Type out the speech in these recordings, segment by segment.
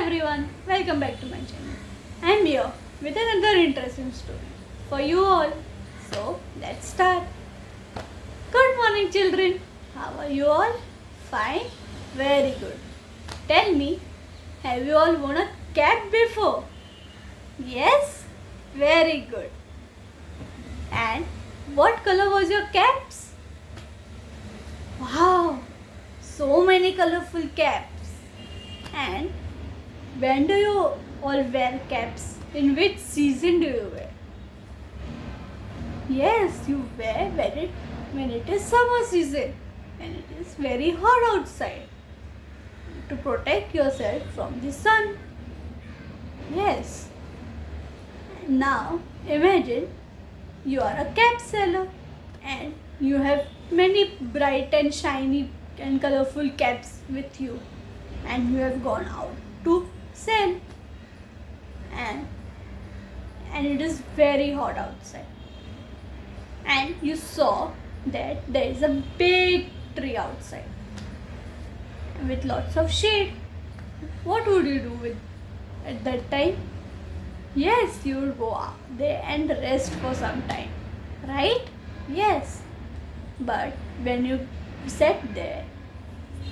everyone, welcome back to my channel. I am here with another interesting story for you all. So let's start. Good morning children. How are you all? Fine? Very good. Tell me, have you all worn a cap before? Yes? Very good. And what color was your caps? Wow, so many colorful caps. And when do you all wear caps? In which season do you wear? Yes, you wear when it is summer season, when it is very hot outside, to protect yourself from the sun. Yes. Now imagine you are a cap seller and you have many bright and shiny and colorful caps with you, and you have gone out to sell, and it is very hot outside, and you saw that there is a big tree outside with lots of shade. What would you do with at that time? Yes, you would go out there and rest for some time, right? Yes. But when you sat there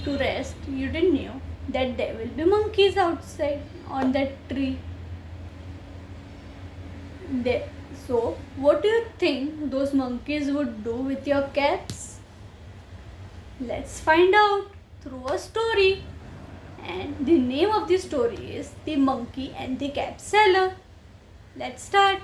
to rest, you didn't know that there will be monkeys outside on that tree. There. So, what do you think those monkeys would do with your caps? Let's find out through a story. And the name of the story is The Monkey and the Cap Seller. Let's start.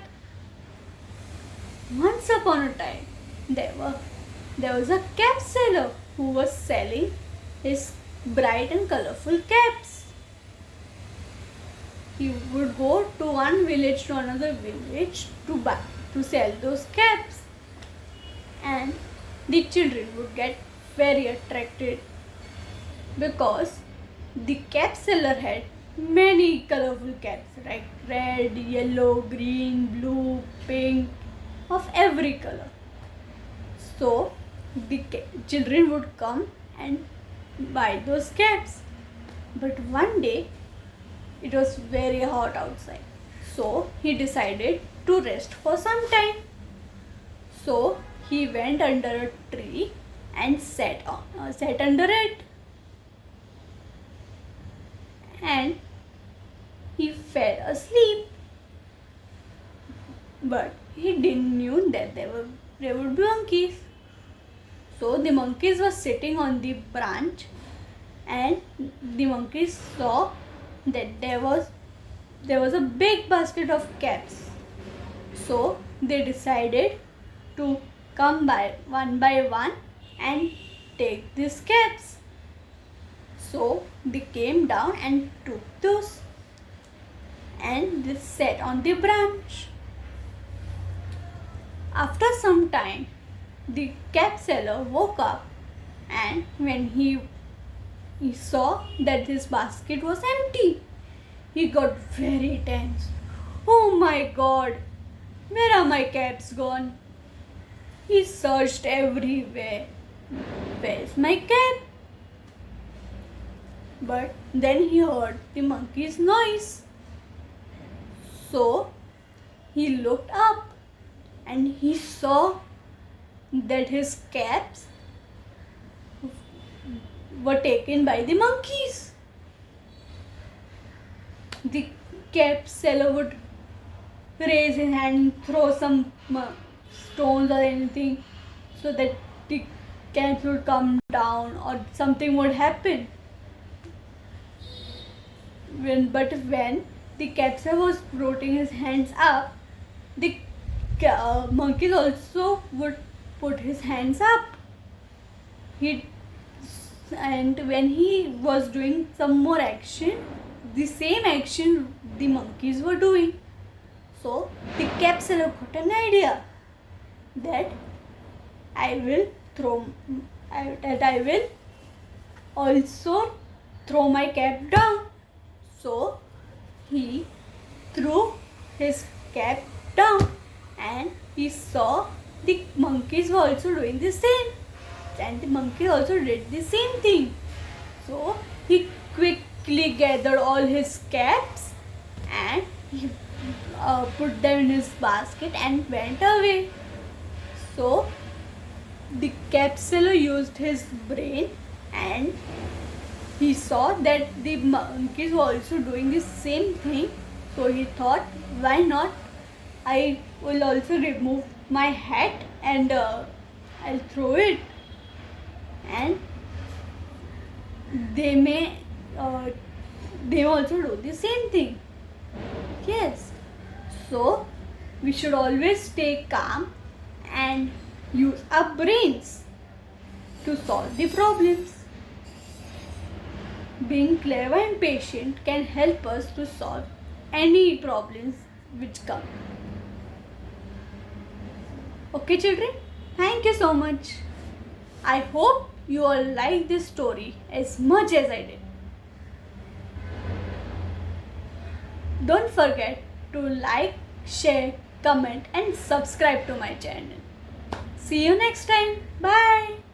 Once upon a time, there was a cap seller who was selling his bright and colorful caps. He would go to one village to another village to sell those caps, and the children would get very attracted because the cap seller had many colorful caps, like red, yellow, green, blue, pink, of every color. So the children would come and buy those caps. But one day it was very hot outside, so he decided to rest for some time. So he went under a tree and sat under it, and he fell asleep. But he didn't knew that there would be monkeys. So the monkeys were sitting on the branch, and the monkeys saw that there was a big basket of caps. So they decided to come by one and take these caps. So they came down and took those, and they sat on the branch. After some time, the cap seller woke up, and when he saw that his basket was empty, he got very tense. Oh my God, where are my caps gone? He searched everywhere. Where's my cap? But then he heard the monkey's noise. So he looked up and he saw that his caps were taken by the monkeys. The cap seller would raise his hand, throw some stones or anything, so that the caps would come down or something would happen. But when the cap seller was putting his hands up, the monkeys also would put his hands up. And when he was doing some more action, the same action the monkeys were doing. So the cap seller got an idea that I will also throw my cap down. So he threw his cap down, and he saw the monkeys were also doing the same, and the monkey also did the same thing. So he quickly quickly gathered all his caps and he put them in his basket and went away. So the cap seller used his brain and he saw that the monkeys were also doing the same thing. So he thought, why not? I will also remove my hat and I'll throw it, and they may also do the same thing. Yes. So we should always stay calm and use our brains to solve the problems. Being clever and patient can help us to solve any problems which come. Okay, children, thank you so much. I hope you all like this story as much as I did. Don't forget to like, share, comment and subscribe to my channel. See you next time. Bye.